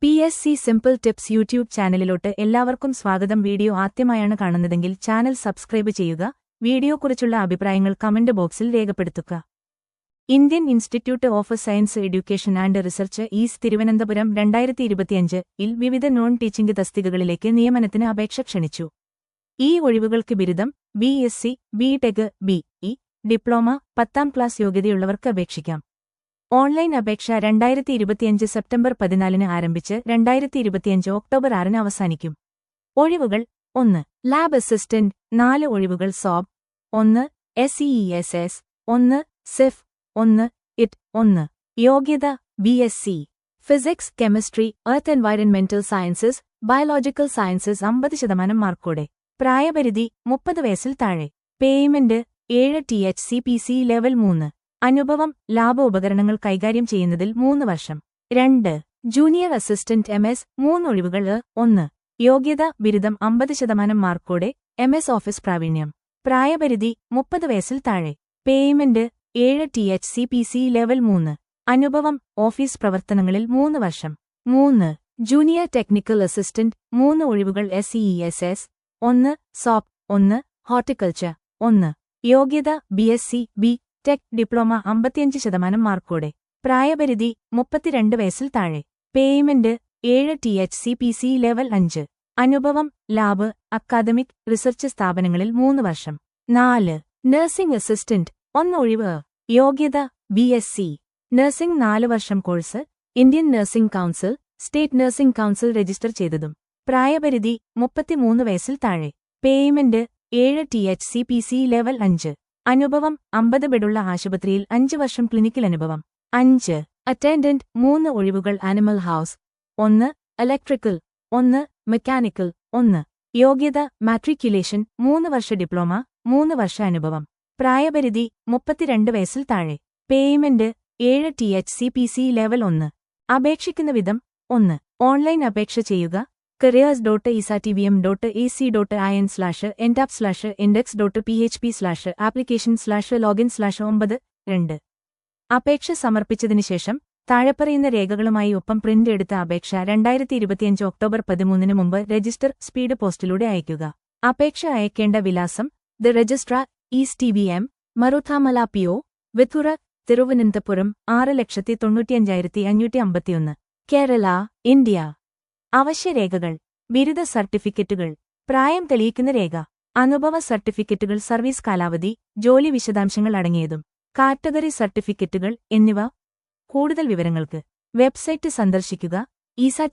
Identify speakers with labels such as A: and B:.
A: PSC simple tips YouTube ചാനലിലോട്ട് എല്ലാവർക്കും സ്വാഗതം. Video ആദ്യമായാണ് കാണുന്നതെങ്കിൽ ചാനൽ സബ്സ്ക്രൈബ് ചെയ്യുക. വീഡിയോക്കുറിച്ചുള്ള അഭിപ്രായങ്ങൾ കമന്റ് ബോക്സിൽ രേഖപ്പെടുത്തുക. Indian Institute of Science Education and Research is Thiruvananthapuram 2025-ൽ വിവിധ നോൺ ടീച്ചിംഗ് തസ്തികകളിലേക്ക് നിയമനത്തിന് അപേക്ഷ ക്ഷണിച്ചു. ഈ ഒഴിവുകൾക്ക് ബിരുദം, BSc, BTech, BE, ഡിപ്ലോമ, 10ാം ക്ലാസ് യോഗ്യതയുള്ളവർക്ക് അപേക്ഷിക്കാം. ഓൺലൈൻ അപേക്ഷ 2025 സെപ്റ്റംബർ 14 ആരംഭിച്ച് 2025 ഒക്ടോബർ 6 അവസാനിക്കും. ഒഴിവുകൾ: 1. ലാബ് അസിസ്റ്റന്റ്, 4 ഒഴിവുകൾ. SOB 1, SEESS 1, SIF 1, IT 1. യോഗ്യത: BSc physics, chemistry, earth environmental sciences, biological sciences 50% മാർക്കോടെ. പ്രായപരിധി 30 വയസ്സിൽ താഴെ. Payment 7 THCPC level 3. അനുഭവം: ലാബ് ഉപകരണങ്ങൾ കൈകാര്യം ചെയ്യുന്നതിൽ 3 വർഷം. 2. ജൂനിയർ അസിസ്റ്റന്റ് MS 3 ഒഴിവുകൾ. 1. യോഗ്യത: ബിരുദം 50% മാർക്കോടെ, MS ഓഫീസ് പ്രാവീണ്യം. പ്രായപരിധി 30 വയസ്സിൽ താഴെ. Payment 7 THCPC level 3. അനുഭവം: ഓഫീസ് പ്രവർത്തനങ്ങളിൽ 3 വർഷം. 3. ജൂനിയർ ടെക്നിക്കൽ അസിസ്റ്റന്റ് 3 ഒഴിവുകൾ. SEESS 1, SOP 1, horticulture 1. യോഗ്യത: BSc, BTech, ഡിപ്ലോമ 55% മാർക്കോടെ. പ്രായപരിധി 32 വയസ്സിൽ താഴെ. Payment 7 THCPC level 5. അനുഭവം: ലാബ്, അക്കാദമിക്, റിസർച്ച് സ്ഥാപനങ്ങളിൽ 3 വർഷം. 4. നഴ്സിംഗ് അസിസ്റ്റന്റ് 1 ഒഴിവ്. യോഗ്യത: BSc നഴ്സിംഗ് 4 വർഷം course. Indian nursing council, state nursing council register ചെയ്തതും. പ്രായപരിധി 33 വയസ്സിൽ താഴെ. Payment 7 THCPC level 5. അനുഭവം: 50 ബെഡുള്ള ആശുപത്രിയിൽ 5 വർഷം ക്ലിനിക്കൽ അനുഭവം. 5. അറ്റൻഡന്റ് 3 ഒഴിവുകൾ. Animal house 1, electrical 1, mechanical 1. യോഗ്യത: മാട്രിക്യുലേഷൻ 3 വർഷ ഡിപ്ലോമ 3 വർഷ അനുഭവം. പ്രായപരിധി 32 വയസ്സിൽ താഴെ. Payment 7 THCPC level 1. അപേക്ഷിക്കുന്ന വിധം: 1. ഓൺലൈൻ അപേക്ഷ ചെയ്യുക. careers.esatvam.ac.in/endaps/index.php/application/login/9. 2. അപേക്ഷ സമർപ്പിച്ചതിനുശേഷം താഴെപ്പറയുന്ന രേഖകളുമായി ഒപ്പം പ്രിന്റ് എടുത്ത അപേക്ഷ 2025 ഒക്ടോബർ 13 മുമ്പ് രജിസ്റ്റർ സ്പീഡ് പോസ്റ്റിലൂടെ അയയ്ക്കുക. അപേക്ഷ അയക്കേണ്ട വിലാസം: the registrar, east TVM, Maruthamala PO, Vithura, Thiruvananthapuram 6,95,551, Kerala, India. അവശ്യരേഖകൾ: ബിരുദ സർട്ടിഫിക്കറ്റുകൾ, പ്രായം തെളിയിക്കുന്ന രേഖ, അനുഭവ സർട്ടിഫിക്കറ്റുകൾ, സർവീസ് കാലാവധി, ജോലി വിശദാംശങ്ങൾ അടങ്ങിയതും, കാറ്റഗറി സർട്ടിഫിക്കറ്റുകൾ എന്നിവ. കൂടുതൽ വിവരങ്ങൾക്ക് വെബ്സൈറ്റ് സന്ദർശിക്കുക.